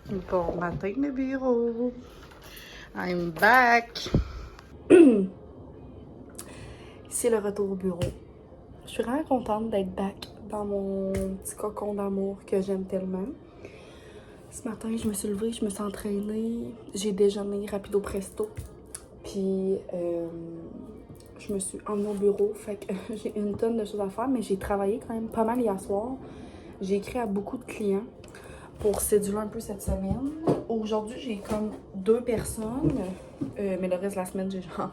Bon matin, le bureau. I'm back. C'est le retour au bureau. Je suis vraiment contente d'être back dans mon petit cocon d'amour que j'aime tellement. Ce matin, je me suis levée, je me suis entraînée, j'ai déjeuné rapido presto. Puis, je me suis emmenée au bureau. Fait que j'ai une tonne de choses à faire, mais j'ai travaillé quand même pas mal hier soir. J'ai écrit à beaucoup de clients pour séduire un peu cette semaine. Aujourd'hui, j'ai comme 2 personnes, mais le reste de la semaine, j'ai genre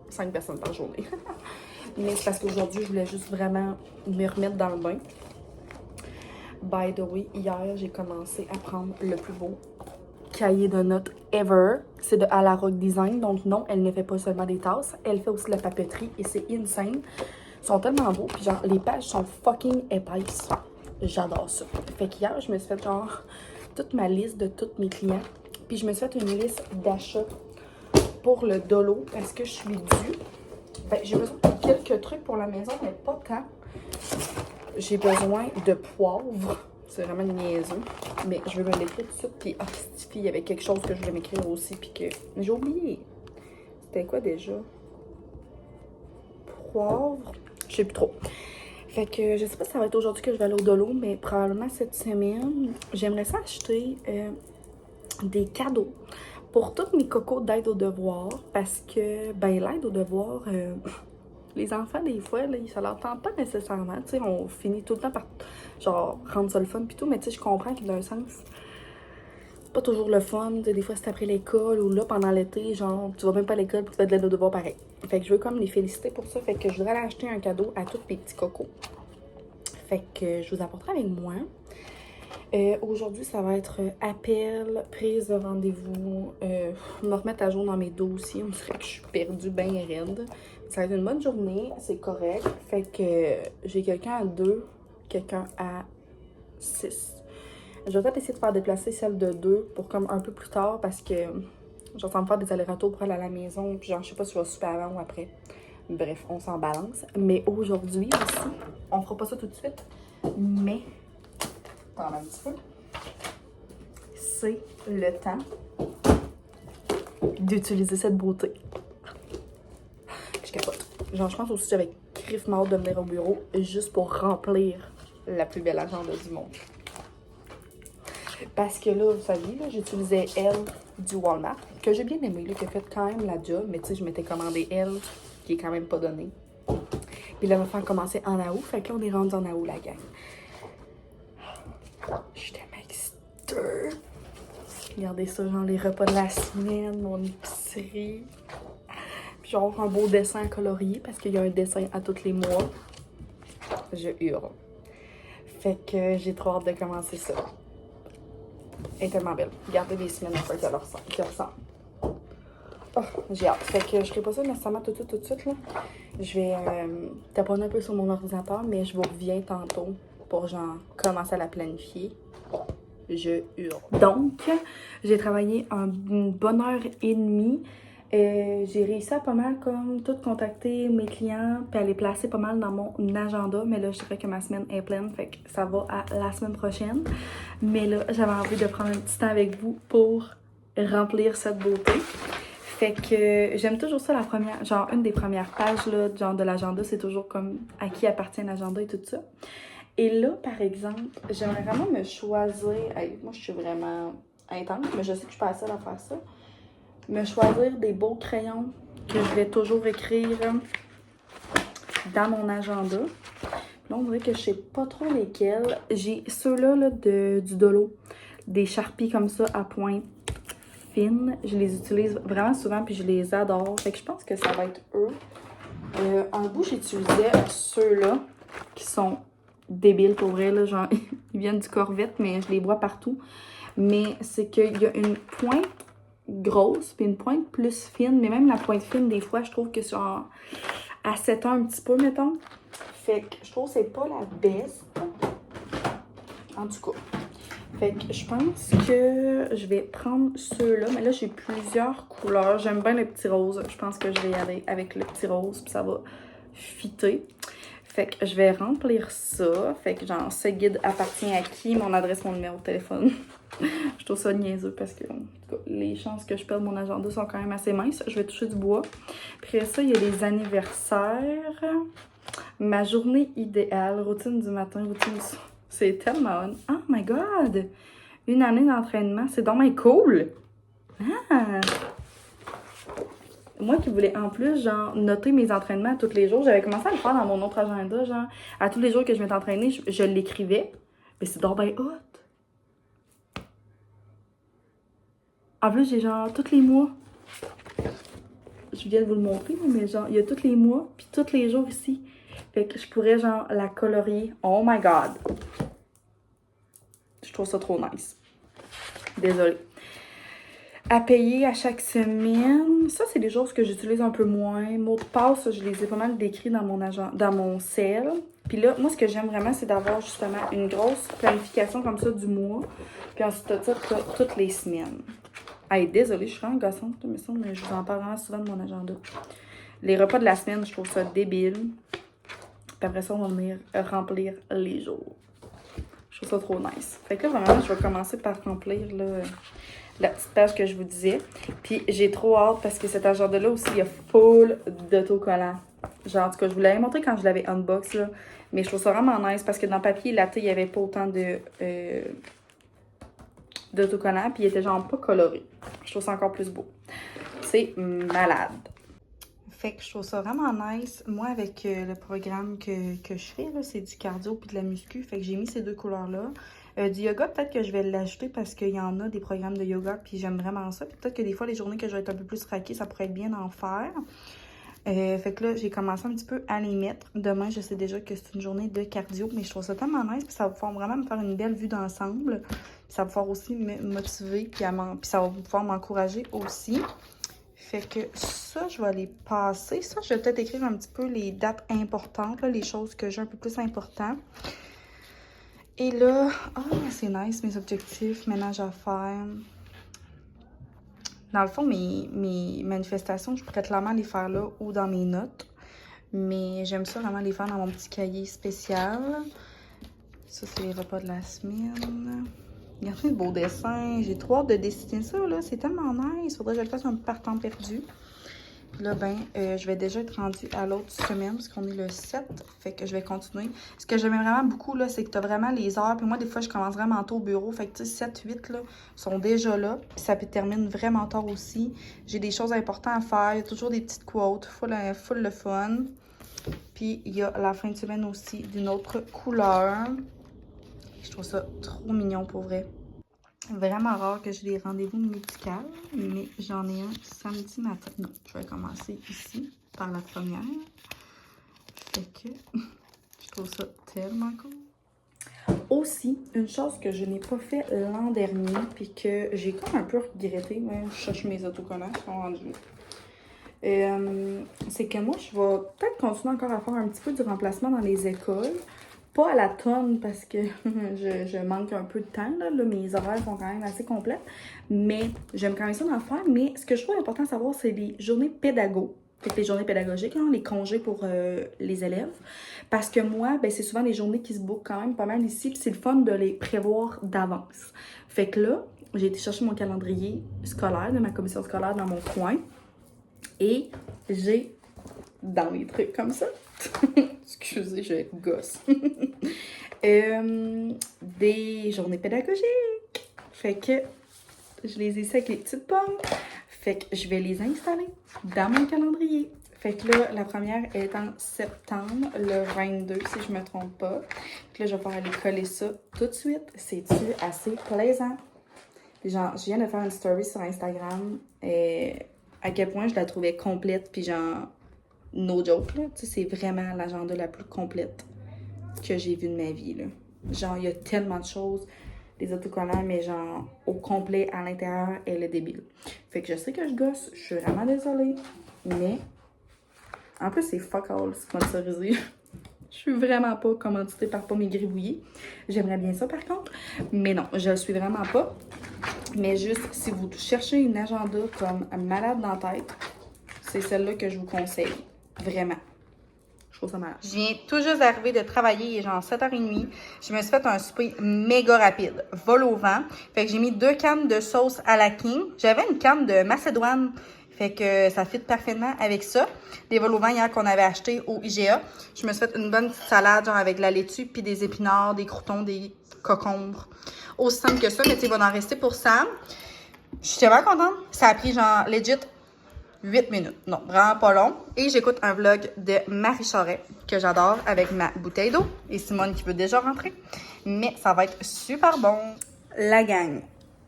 5 personnes par journée. Mais c'est parce qu'aujourd'hui, je voulais juste vraiment me remettre dans le bain. By the way, hier, j'ai commencé à prendre le plus beau cahier de notes ever. C'est de Alarock Design. Donc non, elle ne fait pas seulement des tasses, elle fait aussi de la papeterie et c'est insane. Ils sont tellement beaux, puis genre, les pages sont fucking épaisses. J'adore ça. Fait qu'hier, je me suis fait genre toute ma liste de tous mes clients. Puis je me suis fait une liste d'achats pour le dolo parce que je suis due. Ben, j'ai besoin de quelques trucs pour la maison, mais pas tant. J'ai besoin de poivre. C'est vraiment niaiseux. Mais je vais me l'écrire tout de suite. Puis, il y avait quelque chose que je voulais m'écrire aussi. Puis que j'ai oublié. C'était quoi déjà? Poivre. Je sais plus trop. Fait que je sais pas si ça va être aujourd'hui que je vais aller au dolo, mais probablement cette semaine, j'aimerais ça acheter des cadeaux pour tous mes cocos d'aide aux devoirs parce que, ben, l'aide aux devoirs, les enfants, des fois, là, ça leur tente pas nécessairement. Tu sais, on finit tout le temps par, genre, rendre ça le fun pis tout, mais tu sais, je comprends que d'un sens, c'est pas toujours le fun. Tu sais, des fois, c'est après l'école ou là, pendant l'été, genre, tu vas même pas à l'école pis tu fais de l'aide aux devoirs pareil. Fait que je veux comme les féliciter pour ça. Fait que je voudrais aller acheter un cadeau à tous mes petits cocos. Fait que je vous apporterai avec moi. Aujourd'hui, ça va être appel, prise de rendez-vous, me remettre à jour dans mes dossiers. On dirait que je suis perdue bien raide. Ça va être une bonne journée, c'est correct. Fait que j'ai quelqu'un à 2, quelqu'un à 6. Je vais peut-être essayer de faire déplacer celle de 2 pour comme un peu plus tard parce que j'ai envie de faire des allers-retours pour aller à la maison. Puis genre, je sais pas si je vais souper avant ou après. Bref, on s'en balance. Mais aujourd'hui aussi, on fera pas ça tout de suite. Mais attends un petit peu. C'est le temps d'utiliser cette beauté. Je capote. Genre, je pense aussi que j'avais crif mort de venir au bureau juste pour remplir la plus belle agenda du monde. Parce que là, vous saviez, là, j'utilisais elle du Walmart, que j'ai bien aimé, là, qui a fait quand même la job, mais tu sais, je m'étais commandé elle, qui est quand même pas donnée. Puis là, on va faire commencer en août, fait que là, on est rendu en août, la gang. Je suis tellement excitée. Regardez ça, genre les repas de la semaine, mon épicerie. Puis genre un beau dessin colorié parce qu'il y a un dessin à tous les mois. Je hurle. Fait que j'ai trop hâte de commencer ça. Elle est tellement belle. Regardez les semaines après qu'elle ressemble. Oh, j'ai hâte. Fait que je ferai pas ça nécessairement tout de suite là. Je vais taponner un peu sur mon ordinateur, mais je vous reviens tantôt pour genre commencer à la planifier. Je hurle. Donc, j'ai travaillé une bonne heure et demie. J'ai réussi à pas mal comme tout contacter mes clients puis à les placer pas mal dans mon agenda. Mais là, je dirais que ma semaine est pleine, fait que ça va à la semaine prochaine. Mais là, j'avais envie de prendre un petit temps avec vous pour remplir cette beauté. Fait que j'aime toujours ça, la première, genre une des premières pages là, genre de l'agenda, c'est toujours comme à qui appartient l'agenda et tout ça. Et là, par exemple, j'aimerais vraiment me choisir. Hey, moi, je suis vraiment intense, mais je sais que je suis pas la seule à faire ça. Me choisir des beaux crayons que je vais toujours écrire dans mon agenda. Là, on dirait que je sais pas trop lesquels. J'ai ceux-là là, du Dolo, des Sharpies comme ça à pointe fine. Je les utilise vraiment souvent puis je les adore. Fait que je pense que ça va être eux. Un bout, j'utilisais ceux-là qui sont débiles pour vrai, là, genre ils viennent du Corvette, mais je les vois partout. Mais c'est qu'il y a une pointe grosse puis une pointe plus fine, mais même la pointe fine, des fois, je trouve que genre elle s'étend un petit peu, mettons. Fait que je trouve que c'est pas la best. En tout cas. Fait que je pense que je vais prendre ceux-là. Mais là, j'ai plusieurs couleurs. J'aime bien le petit rose. Je pense que je vais y aller avec le petit rose. Puis ça va fitter. Fait que je vais remplir ça. Fait que genre, ce guide appartient à qui? Mon adresse, mon numéro de téléphone. Je trouve ça niaiseux parce que en tout cas, les chances que je perde mon agenda sont quand même assez minces. Je vais toucher du bois. Puis après ça, il y a les anniversaires. Ma journée idéale, routine du matin, routine du soir. C'est tellement... Oh my god! Une année d'entraînement, c'est dommage cool! Ah! Moi qui voulais en plus, genre, noter mes entraînements tous les jours, j'avais commencé à le faire dans mon autre agenda, genre, à tous les jours que je m'étais entraînée, je l'écrivais. Mais c'est donc bien hot! En plus, j'ai genre, tous les mois, je viens de vous le montrer, mais genre, il y a tous les mois, puis tous les jours ici. Fait que je pourrais, genre, la colorier. Oh my god! Je trouve ça trop nice. Désolée. À payer à chaque semaine. Ça, c'est des choses que j'utilise un peu moins. Mots de passe, je les ai pas mal décrits dans mon agent, dans mon cell. Puis là, moi, ce que j'aime vraiment, c'est d'avoir justement une grosse planification comme ça du mois. Puis ensuite de ça, toutes les semaines. Hey, désolée, je suis vraiment gossante, mais je vous en parle vraiment souvent de mon agenda. Les repas de la semaine, je trouve ça débile. Puis après ça, on va venir remplir les jours. Je trouve ça trop nice. Fait que là, vraiment, je vais commencer par remplir là, la petite page que je vous disais. Puis j'ai trop hâte parce que cet agenda-là aussi, il y a full d'autocollants. Genre, en tout cas, je vous l'avais montré quand je l'avais unbox, là. Mais je trouve ça vraiment nice parce que dans le papier latte, il n'y avait pas autant d'autocollants. Puis il était genre pas coloré. Je trouve ça encore plus beau. C'est malade. Fait que je trouve ça vraiment nice. Moi, avec le programme que je fais, là, c'est du cardio puis de la muscu. Fait que j'ai mis ces deux couleurs-là. Du yoga, peut-être que je vais l'ajouter parce qu'il y en a des programmes de yoga puis j'aime vraiment ça. Puis peut-être que des fois, les journées que je vais être un peu plus raquée, ça pourrait être bien d'en faire. Fait que là, j'ai commencé un petit peu à les mettre. Demain, je sais déjà que c'est une journée de cardio, mais je trouve ça tellement nice. Puis ça va pouvoir vraiment me faire une belle vue d'ensemble. Ça va pouvoir aussi me motiver, puis ça va pouvoir m'encourager aussi. Fait que ça, je vais les passer. Ça, je vais peut-être écrire un petit peu les dates importantes, là, les choses que j'ai un peu plus importantes. Et là, c'est nice, mes objectifs, ménage à faire. Dans le fond, mes manifestations, je pourrais clairement les faire là ou dans mes notes. Mais j'aime ça vraiment les faire dans mon petit cahier spécial. Ça, c'est les repas de la semaine. Regardez le beau dessin. J'ai trop hâte de dessiner ça, là. C'est tellement nice. Faudrait que je le fasse un peu par temps perdu. Puis là, je vais déjà être rendue à l'autre semaine parce qu'on est le 7. Fait que je vais continuer. Ce que j'aime vraiment beaucoup, là, c'est que tu as vraiment les heures. Puis moi, des fois, je commence vraiment tôt au bureau. Fait que, tu sais, 7, 8, là, sont déjà là. Puis ça termine vraiment tard aussi. J'ai des choses importantes à faire. Il y a toujours des petites quotes. Full le fun. Puis il y a la fin de semaine aussi d'une autre couleur. Je trouve ça trop mignon pour vrai. Vraiment rare que j'ai des rendez-vous médicaux, mais j'en ai un samedi matin. Non, je vais commencer ici par la première. Fait que je trouve ça tellement cool. Aussi, une chose que je n'ai pas fait l'an dernier, puis que j'ai comme un peu regretté, mais je cherche mes autocollants, ils sont rendus. C'est que moi, je vais peut-être continuer encore à faire un petit peu du remplacement dans les écoles. Pas à la tonne parce que je manque un peu de temps. Là, mes horaires sont quand même assez complètes. Mais j'aime quand même ça d'en faire. Mais ce que je trouve important de savoir, c'est les journées pédago. Fait que les journées pédagogiques, hein, les congés pour les élèves. Parce que moi, c'est souvent des journées qui se bookent quand même pas mal ici. Puis c'est le fun de les prévoir d'avance. Fait que là, j'ai été chercher mon calendrier scolaire de ma commission scolaire dans mon coin. Et j'ai, dans les trucs comme ça, excusez, je gosse, des journées pédagogiques. Fait que je les ai ici avec les petites pommes. Fait que je vais les installer dans mon calendrier. Fait que là, la première est en septembre, le 22, si je me trompe pas. Fait que là, je vais pouvoir aller coller ça tout de suite. C'est-tu assez plaisant? Puis genre, je viens de faire une story sur Instagram et à quel point je la trouvais complète, puis genre, no joke, là. Tu sais, c'est vraiment l'agenda la plus complète que j'ai vue de ma vie, là. Genre, il y a tellement de choses, des autocollants, mais genre, au complet, à l'intérieur, elle est débile. Fait que je sais que je gosse, je suis vraiment désolée, mais en plus, c'est fuck all sponsorisé. Je suis vraiment pas commanditée par Pommes et Gribouillis. J'aimerais bien ça, par contre, mais non, je le suis vraiment pas. Mais juste, si vous cherchez une agenda comme malade dans la tête, c'est celle-là que je vous conseille. Vraiment. Je trouve ça malade. Je viens tout juste d'arriver de travailler, il est genre 7h30. Je me suis fait un souper méga rapide. Vol au vent. Fait que j'ai mis 2 cannes de sauce à la King. J'avais une canne de Macédoine. Fait que ça fit parfaitement avec ça. Des vols au vent hier qu'on avait acheté au IGA. Je me suis fait une bonne petite salade, genre avec de la laitue, puis des épinards, des croutons, des cocombres. Aussi simple que ça, mais tu sais, il va en rester pour Sam. Je suis vraiment contente. Ça a pris genre legit 8 minutes. Non, vraiment pas long. Et j'écoute un vlog de Marie Charret, que j'adore, avec ma bouteille d'eau. Et Simone qui veut déjà rentrer. Mais ça va être super bon. La gang.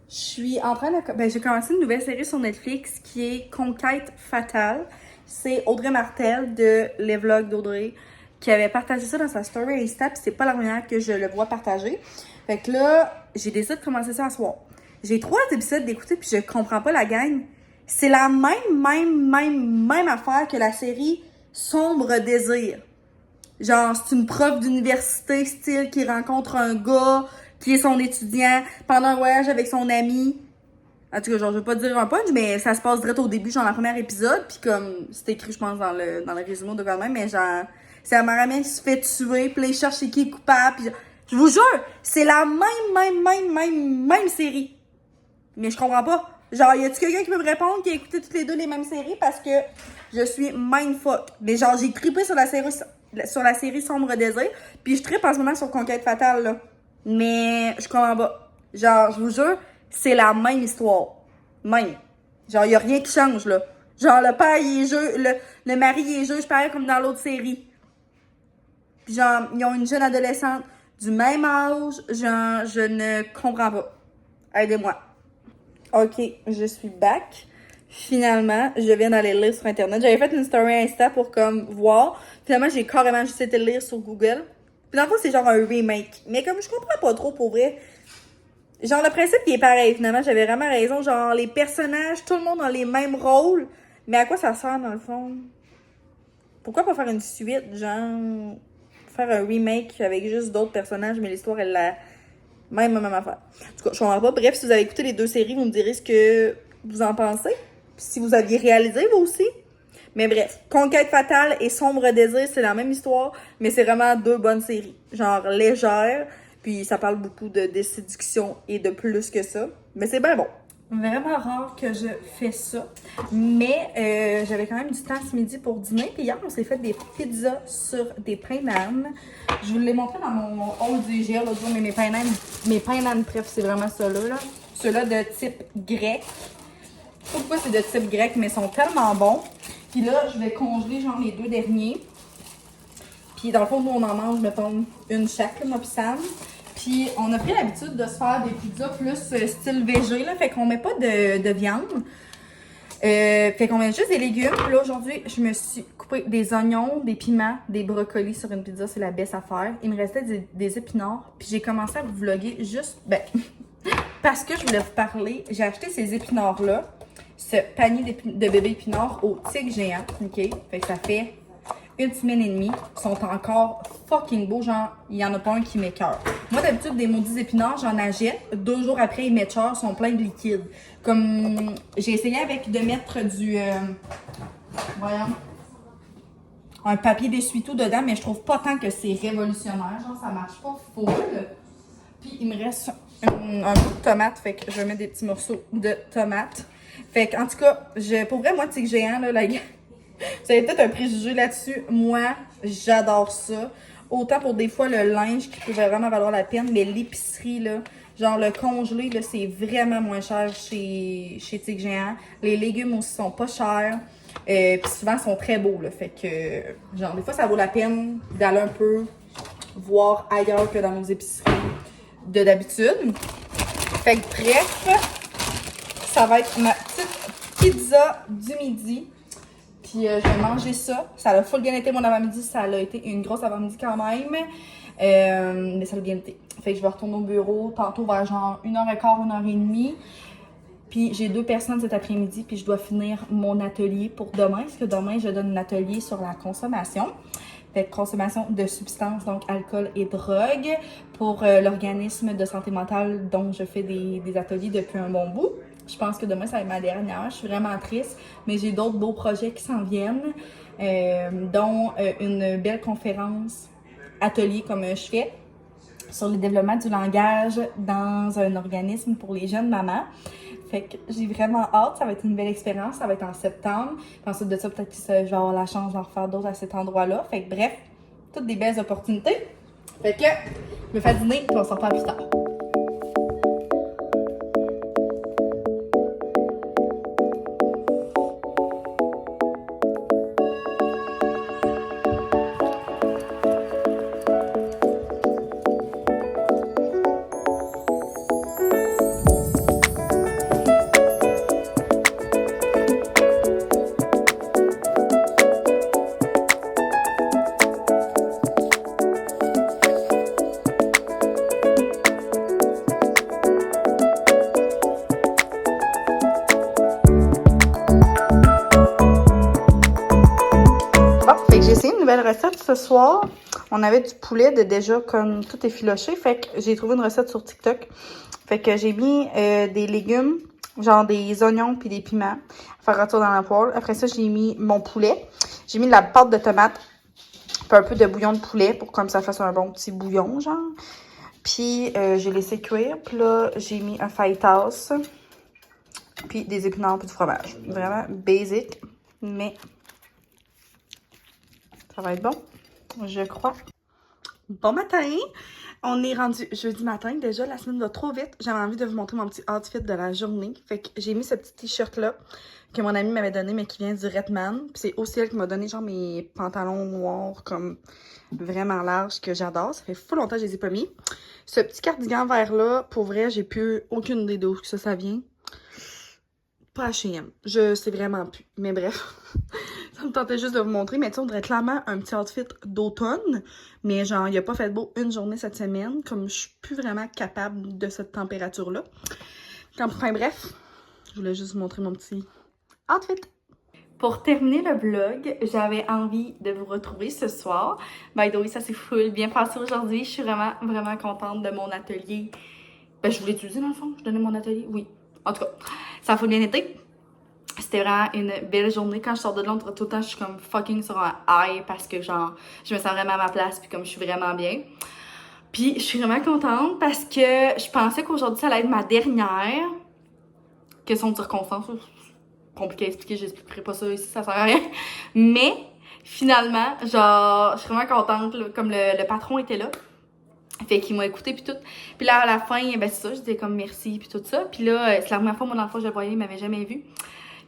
Je suis en train de... Ben, j'ai commencé une nouvelle série sur Netflix qui est Conquête fatale. C'est Audrey Martel de Les Vlogs d'Audrey qui avait partagé ça dans sa story Insta. Puis c'est pas la première que je le vois partager. Fait que là, j'ai décidé de commencer ça à soir. J'ai 3 épisodes d'écouter puis je comprends pas la gang. C'est la même affaire que la série Sombre Désir. Genre, c'est une prof d'université, style, qui rencontre un gars qui est son étudiant pendant un voyage avec son ami. En tout cas, genre, je veux pas dire un punch, mais ça se passe direct au début, genre, dans le premier épisode. Puis comme, c'est écrit, je pense, dans le résumé de quand même, mais genre, c'est Amara qui se fait tuer, puis là, il cherche c'est qui est coupable. Puis je vous jure, c'est la même série. Mais je comprends pas. Genre, y a-tu quelqu'un qui peut me répondre qui a écouté toutes les deux les mêmes séries parce que je suis mindfuck. Mais genre, j'ai trippé sur la série Sombre Désir, puis je trippe en ce moment sur Conquête fatale, là. Mais je comprends pas. Genre, je vous jure, c'est la même histoire. Même. Genre, y a rien qui change, là. Genre, le père, il est juge, le mari, il est juge pareil comme dans l'autre série. Puis genre, ils ont une jeune adolescente du même âge. Genre, je ne comprends pas. Aidez-moi. Ok, je suis back. Finalement, je viens d'aller lire sur Internet. J'avais fait une story Insta pour comme voir. Finalement, j'ai carrément juste été lire sur Google. Puis dans le fond, c'est genre un remake. Mais comme je comprends pas trop pour vrai. Genre le principe qui est pareil, finalement, j'avais vraiment raison. Genre les personnages, tout le monde a les mêmes rôles. Mais à quoi ça sert dans le fond? Pourquoi pas faire une suite? Genre faire un remake avec juste d'autres personnages, mais l'histoire est la même affaire. En tout cas, je comprends pas. Bref, si vous avez écouté les 2 séries, vous me direz ce que vous en pensez. Puis si vous aviez réalisé, vous aussi. Mais bref, Conquête fatale et Sombre Désir, c'est la même histoire, mais c'est vraiment 2 bonnes séries. Genre légères, puis ça parle beaucoup de séduction et de plus que ça. Mais c'est bien bon. Vraiment rare que je fais ça. Mais j'avais quand même du temps ce midi pour dîner. Puis hier, on s'est fait des pizzas sur des pains d'âne. Je vous l'ai montré dans mon haul du IGA l'autre jour, mais mes pains d'âne, bref, c'est vraiment ceux-là. Là. Ceux-là de type grec. Je sais pas pourquoi c'est de type grec, mais ils sont tellement bons. Puis là, je vais congeler genre les 2 derniers. Puis dans le fond, nous, on en mange, mettons, une chaque, là, moi pis Sam. Puis on a pris l'habitude de se faire des pizzas plus style végé, là. Fait qu'on met pas de viande. Fait qu'on met juste des légumes. Là, aujourd'hui, je me suis coupé des oignons, des piments, des brocolis sur une pizza. C'est la best à faire. Il me restait des épinards. Puis j'ai commencé à vous vlogger juste... Ben, parce que je voulais vous parler. J'ai acheté ces épinards-là. Ce panier de bébés épinards au Tigre géant. OK? Fait que ça fait 1 semaine et demie. Ils sont encore fucking beaux. Genre, il y en a pas un qui m'écoeure. Moi, d'habitude, des maudits épinards, j'en achète. 2 jours après, ils m'écoeurent, sont pleins de liquide. Comme, j'ai essayé de mettre du... voyons. Un papier d'essuie-tout dedans, mais je trouve pas tant que c'est révolutionnaire. Genre, ça marche pas full. Puis, il me reste un bout de tomate. Fait que je vais mettre des petits morceaux de tomate. Fait que, en tout cas, pour vrai, moi, Tigre géant, là, la... Vous avez peut-être un préjugé là-dessus. Moi, j'adore ça. Autant pour des fois le linge qui peut vraiment valoir la peine, mais l'épicerie, là, genre le congelé, là, c'est vraiment moins cher chez Tigre géant. Les légumes aussi sont pas chers. Puis souvent, ils sont très beaux, là. Fait que, genre, des fois, ça vaut la peine d'aller un peu voir ailleurs que dans nos épiceries de d'habitude. Fait que, bref, ça va être ma petite pizza du midi. Puis je vais manger ça. Ça a full bien été mon avant-midi. Ça a été une grosse avant-midi quand même. Mais ça a bien été. Fait que je vais retourner au bureau tantôt vers genre 1h15, 1h30. Puis j'ai 2 personnes cet après-midi. Puis je dois finir mon atelier pour demain. Parce que demain, je donne un atelier sur la consommation. Fait que consommation de substances, donc alcool et drogue. Pour l'organisme de santé mentale dont je fais des ateliers depuis un bon bout. Je pense que demain, ça va être ma dernière. Je suis vraiment triste, mais j'ai d'autres beaux projets qui s'en viennent. dont une belle conférence, atelier comme je fais, sur le développement du langage dans un organisme pour les jeunes mamans. Fait que j'ai vraiment hâte, ça va être une belle expérience, ça va être en septembre. Puis ensuite de ça, peut-être que je vais avoir la chance d'en refaire d'autres à cet endroit-là. Fait que bref, toutes des belles opportunités. Fait que je me fais dîner, puis on s'en reparle plus tard. J'ai essayé une nouvelle recette ce soir. On avait du poulet de déjà comme tout effiloché. Fait que j'ai trouvé une recette sur TikTok. Fait que j'ai mis des légumes, genre des oignons puis des piments, à faire rôtir dans la poêle. Après ça, j'ai mis mon poulet. J'ai mis de la pâte de tomate, puis un peu de bouillon de poulet pour comme ça fasse un bon petit bouillon, genre. Puis j'ai laissé cuire. Puis là, j'ai mis un fajitas, puis des épinards puis du fromage. Vraiment basic, mais ça va être bon, je crois. Bon matin! On est rendu jeudi matin. Déjà, la semaine va trop vite. J'avais envie de vous montrer mon petit outfit de la journée. Fait que j'ai mis ce petit t-shirt-là que mon amie m'avait donné, mais qui vient du Redman. Puis c'est aussi elle qui m'a donné genre mes pantalons noirs comme vraiment larges que j'adore. Ça fait fou longtemps que je les ai pas mis. Ce petit cardigan vert-là, pour vrai, j'ai plus aucune idée d'où que ça vient. Pas H&M. Je sais vraiment plus. Mais bref, ça me tentait juste de vous montrer. Mais tu sais, on dirait clairement un petit outfit d'automne. Mais genre, il a pas fait beau une journée cette semaine. Comme je suis plus vraiment capable de cette température-là. Enfin bref, je voulais juste vous montrer mon petit outfit. Pour terminer le vlog, j'avais envie de vous retrouver ce soir. By the way, ça s'est full bien passé aujourd'hui. Je suis vraiment, vraiment contente de mon atelier. Ben, je voulais l'utiliser dans le fond. Je donnais mon atelier. Oui. En tout cas, ça a full bien été. C'était vraiment une belle journée. Quand je sors de Londres, tout le temps, je suis comme fucking sur un high parce que genre, je me sens vraiment à ma place puis comme je suis vraiment bien. Puis je suis vraiment contente parce que je pensais qu'aujourd'hui, ça allait être ma dernière. Question de circonstances. Compliqué à expliquer, j'expliquerai pas ça ici, ça sert à rien. Mais finalement, genre, je suis vraiment contente. Là, comme le patron était là. Fait qu'il m'a écouté puis tout. Puis là, à la fin, ben c'est ça, je disais comme merci puis tout ça. Puis là, c'est la première fois, moi, dans le fond, je le voyais, il m'avait jamais vu.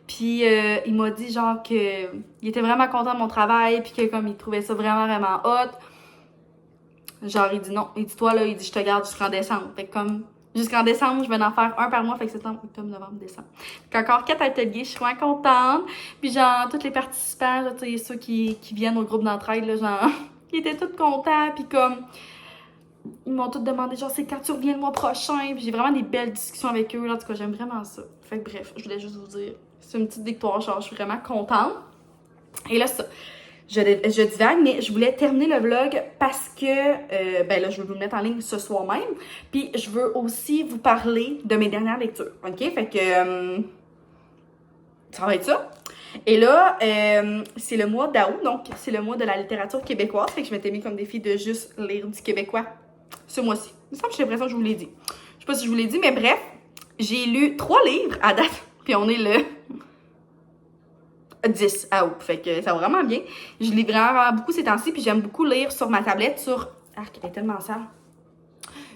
Puis il m'a dit genre que il était vraiment content de mon travail puis que comme il trouvait ça vraiment, vraiment hot. Genre, il dit non. Il dit toi, là, il dit je te garde jusqu'en décembre. Fait que comme jusqu'en décembre, je vais en faire un par mois. Fait que septembre, octobre, novembre, décembre. Fait qu'encore 4 ateliers, je suis vraiment contente. Puis genre, tous les participants, là, tu sais, ceux qui viennent au groupe d'entraide, là, genre, ils étaient tous contents. Puis comme ils m'ont tous demandé, genre, c'est quand tu reviens le mois prochain. Puis j'ai vraiment des belles discussions avec eux. Là. En tout cas, j'aime vraiment ça. Fait que bref, je voulais juste vous dire, c'est une petite victoire. Genre, je suis vraiment contente. Et là, ça, je divague, mais je voulais terminer le vlog parce que, ben là, je veux vous le mettre en ligne ce soir même. Puis je veux aussi vous parler de mes dernières lectures. OK? Fait que, ça va être ça. Et là, c'est le mois d'août, donc c'est le mois de la littérature québécoise. Fait que je m'étais mis comme défi de juste lire du québécois ce mois-ci. Il me semble que j'ai l'impression que je vous l'ai dit. Je sais pas si je vous l'ai dit, mais bref, j'ai lu 3 livres à date. Puis on est le 10 août. Fait que ça va vraiment bien. Je lis vraiment beaucoup ces temps-ci. Puis j'aime beaucoup lire sur ma tablette, sur... Ah, elle est tellement sale.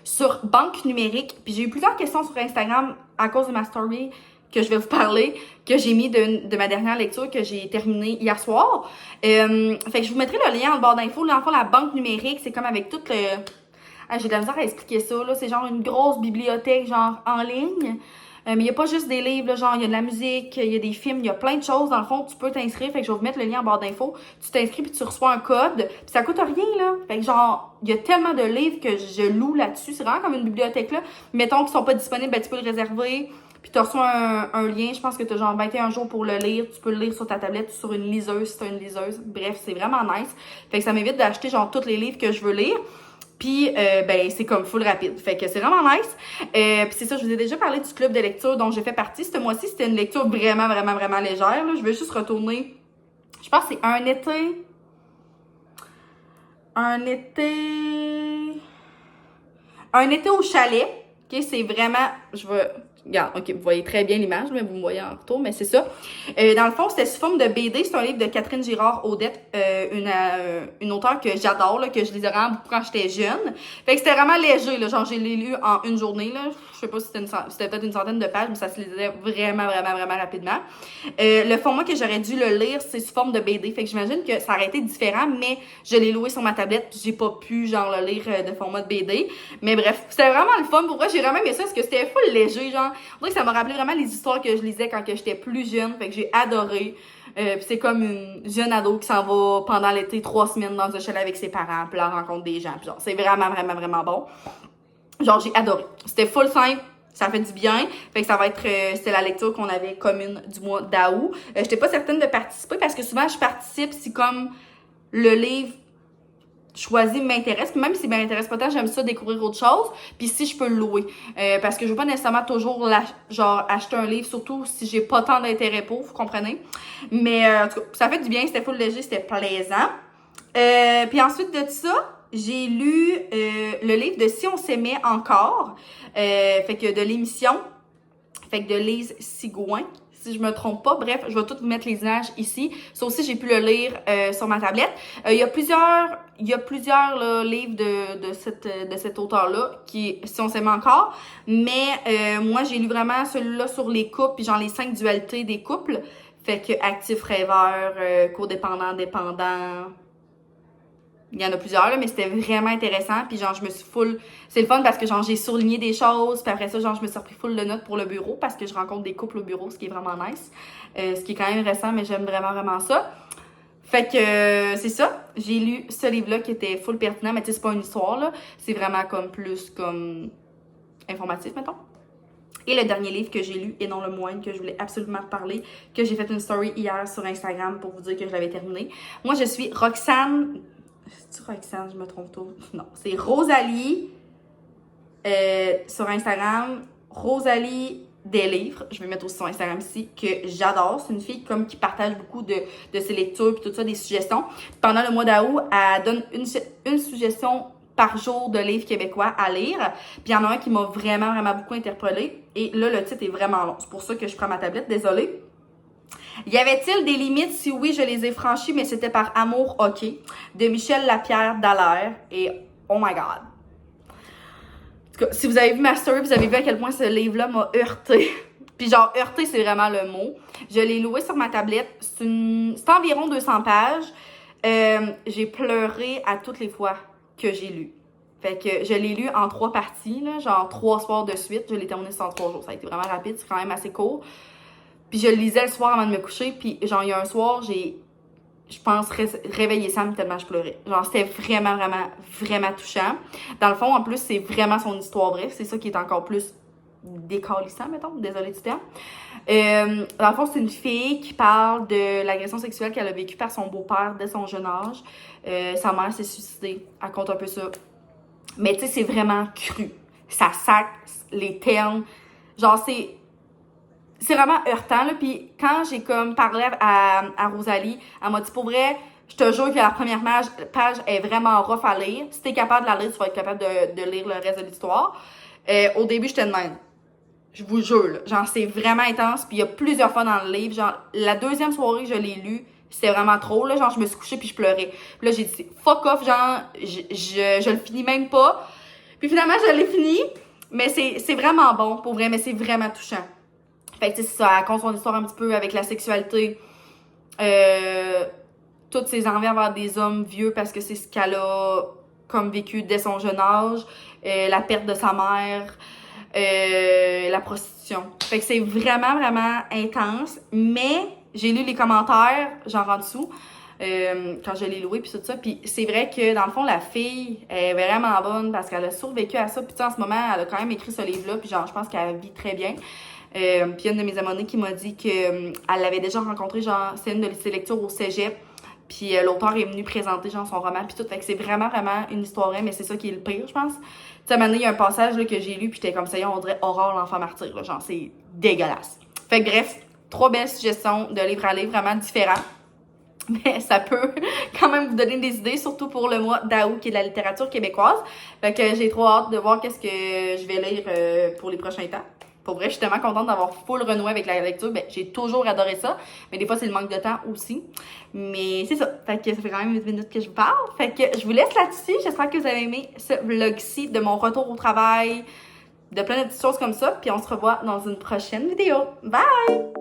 Sur banque numérique. Puis j'ai eu plusieurs questions sur Instagram à cause de ma story que je vais vous parler, que j'ai mis de ma dernière lecture que j'ai terminée hier soir. Fait que je vous mettrai le lien en barre d'infos. Là, en fait, la banque numérique, c'est comme avec tout le... Ah, j'ai de la misère à expliquer ça, là. C'est genre une grosse bibliothèque, genre, en ligne. Mais il n'y a pas juste des livres, là, genre, il y a de la musique, il y a des films, il y a plein de choses. Dans le fond, tu peux t'inscrire. Fait que je vais vous mettre le lien en barre d'infos. Tu t'inscris puis tu reçois un code. Puis ça coûte rien, là. Fait que genre, il y a tellement de livres que je loue là-dessus. C'est vraiment comme une bibliothèque, là. Mettons qu'ils sont pas disponibles, ben tu peux le réserver. Puis tu reçois un lien, je pense que tu as genre 21 jours pour le lire. Tu peux le lire sur ta tablette ou sur une liseuse si tu as une liseuse. Bref, c'est vraiment nice. Fait que ça m'évite d'acheter genre tous les livres que je veux lire. Puis, ben, c'est comme full rapide. Fait que c'est vraiment nice. Puis c'est ça, je vous ai déjà parlé du club de lecture dont j'ai fait partie. Ce mois-ci, c'était une lecture vraiment, vraiment, vraiment légère. Là. Je vais juste retourner Je pense que c'est un été... Un été au chalet. OK, c'est vraiment... Regarde, OK, vous voyez très bien l'image, mais vous me voyez en retour, mais c'est ça. Dans le fond, c'était sous forme de BD. C'est un livre de Catherine Girard-Audette, une auteure que j'adore, là, que je lisais vraiment beaucoup quand j'étais jeune. Fait que c'était vraiment léger, là, genre je l'ai lu en une journée, là. Je sais pas si c'était peut-être une centaine de pages, mais ça se lisait vraiment, vraiment, vraiment rapidement. Le format que j'aurais dû le lire, c'est sous forme de BD. Fait que j'imagine que ça aurait été différent, mais je l'ai loué sur ma tablette, puis j'ai pas pu, genre, le lire de format de BD. Mais bref, c'était vraiment le fun. Pour vrai, j'ai vraiment aimé ça, parce que c'était full léger, genre. On dirait que ça m'a rappelé vraiment les histoires que je lisais quand j'étais plus jeune. Fait que j'ai adoré. Puis c'est comme une jeune ado qui s'en va pendant l'été 3 semaines dans un chalet avec ses parents. Puis là, rencontre des gens. Puis genre, c'est vraiment, vraiment, vraiment bon. Genre, j'ai adoré. C'était full simple. Ça fait du bien. Fait que ça va être... c'était la lecture qu'on avait commune du mois d'août. J'étais pas certaine de participer parce que souvent, je participe si comme le livre choisi m'intéresse, puis même s'il m'intéresse pas tant, j'aime ça découvrir autre chose, puis si je peux le louer, parce que je veux pas nécessairement toujours genre acheter un livre, surtout si j'ai pas tant d'intérêt pour, vous comprenez, mais en tout cas, ça fait du bien, c'était full léger, c'était plaisant. Puis ensuite de ça, j'ai lu le livre de Si on s'aimait encore, fait que de l'émission, fait que de Lise Sigouin, si je me trompe pas. Bref, je vais tout vous mettre les images ici. Ça aussi, j'ai pu le lire sur ma tablette. Il y a plusieurs là, livres de cet auteur-là, qui, si on s'aime encore. Mais moi, j'ai lu vraiment celui-là sur les couples, puis genre les 5 dualités des couples. Fait que actif, rêveur, codépendant, dépendant. Il y en a plusieurs, là, mais c'était vraiment intéressant. Puis genre, je me suis full... C'est le fun parce que genre, j'ai surligné des choses. Puis après ça, genre, je me suis repris full de notes pour le bureau parce que je rencontre des couples au bureau, ce qui est vraiment nice. Ce qui est quand même récent, mais j'aime vraiment, vraiment ça. Fait que c'est ça. J'ai lu ce livre-là qui était full pertinent, mais tu sais, c'est pas une histoire, là. C'est vraiment comme plus comme informatif, mettons. Et le dernier livre que j'ai lu, et non le moindre, que je voulais absolument parler, que j'ai fait une story hier sur Instagram pour vous dire que je l'avais terminé. Moi, je suis Roxane... C'est-tu Roxane? Je me trompe tout. Non, c'est Rosalie sur Instagram. Rosalie des livres. Je vais mettre aussi son Instagram ici, que j'adore. C'est une fille comme qui partage beaucoup de ses lectures et tout ça, des suggestions. Pendant le mois d'août, elle donne une suggestion par jour de livres québécois à lire. Puis il y en a un qui m'a vraiment, vraiment beaucoup interpellée. Et là, le titre est vraiment long. C'est pour ça que je prends ma tablette. Désolée. Y avait-il des limites? Si oui, je les ai franchies, mais c'était par amour, ok. De Michel Lapierre Dallaire. Et oh my god. En tout cas, si vous avez vu ma story, vous avez vu à quel point ce livre-là m'a heurté. Puis genre, heurté, c'est vraiment le mot. Je l'ai loué sur ma tablette. C'est environ 200 pages. J'ai pleuré à toutes les fois que j'ai lu. Fait que je l'ai lu en 3 parties, là, genre 3 soirs de suite. Je l'ai terminé en 3 jours. Ça a été vraiment rapide, c'est quand même assez court. Puis je le lisais le soir avant de me coucher. Puis genre, il y a un soir, je pense, réveillé Sam tellement je pleurais. Genre, c'était vraiment, vraiment, vraiment touchant. Dans le fond, en plus, c'est vraiment son histoire vraie. C'est ça qui est encore plus décalissant, mettons. Désolée du terme. Dans le fond, c'est une fille qui parle de l'agression sexuelle qu'elle a vécue par son beau-père dès son jeune âge. Sa mère s'est suicidée. Elle compte un peu ça. Mais tu sais, c'est vraiment cru. Ça sac, les termes. Genre, c'est vraiment heurtant, là. Puis quand j'ai comme parlé à Rosalie, elle m'a dit, pour vrai, je te jure que la première page est vraiment rough à lire. Si t'es capable de la lire, tu vas être capable de lire le reste de l'histoire. Au début, j'étais de même. Je vous jure, là. Genre, c'est vraiment intense. Puis il y a plusieurs fois dans le livre. Genre, la deuxième soirée que je l'ai lu, c'était vraiment trop, là. Genre, je me suis couchée puis je pleurais. Puis là, j'ai dit, fuck off, genre, je le finis même pas. Puis finalement, je l'ai fini. Mais c'est vraiment bon, pour vrai, mais c'est vraiment touchant. Fait que, tu sais, ça raconte son histoire un petit peu avec la sexualité. Toutes ses envies envers des hommes vieux parce que c'est ce qu'elle a comme vécu dès son jeune âge. La perte de sa mère. La prostitution. Fait que c'est vraiment, vraiment intense. Mais j'ai lu les commentaires, genre en dessous, quand je l'ai loué puis tout ça. Puis c'est vrai que, dans le fond, la fille est vraiment bonne parce qu'elle a survécu à ça. Puis tu sais, en ce moment, elle a quand même écrit ce livre-là. Puis genre, je pense qu'elle vit très bien. Puis une de mes abonnées qui m'a dit qu'elle l'avait déjà rencontré, genre, c'est une de ses lectures au cégep. Puis l'auteur est venu présenter, genre, son roman, puis tout. Fait que c'est vraiment, vraiment une histoire vraie, mais c'est ça qui est le pire, je pense. Tu sais, à un moment donné, il y a un passage là, que j'ai lu, puis j'étais comme ça, on dirait Aurore, l'enfant martyr, là. Genre, c'est dégueulasse. Fait que bref, 3 belles suggestions de livres à lire, vraiment différents. mais ça peut quand même vous donner des idées, surtout pour le mois d'août qui est de la littérature québécoise. Fait que j'ai trop hâte de voir qu'est-ce que je vais lire pour les prochains temps. Pour vrai, je suis tellement contente d'avoir full renoué avec la lecture. Ben, j'ai toujours adoré ça, mais des fois, c'est le manque de temps aussi. Mais c'est ça. Fait que ça fait quand même 8 minutes que je vous parle. Fait que je vous laisse là-dessus. J'espère que vous avez aimé ce vlog-ci de mon retour au travail, de plein de petites choses comme ça. Puis on se revoit dans une prochaine vidéo. Bye!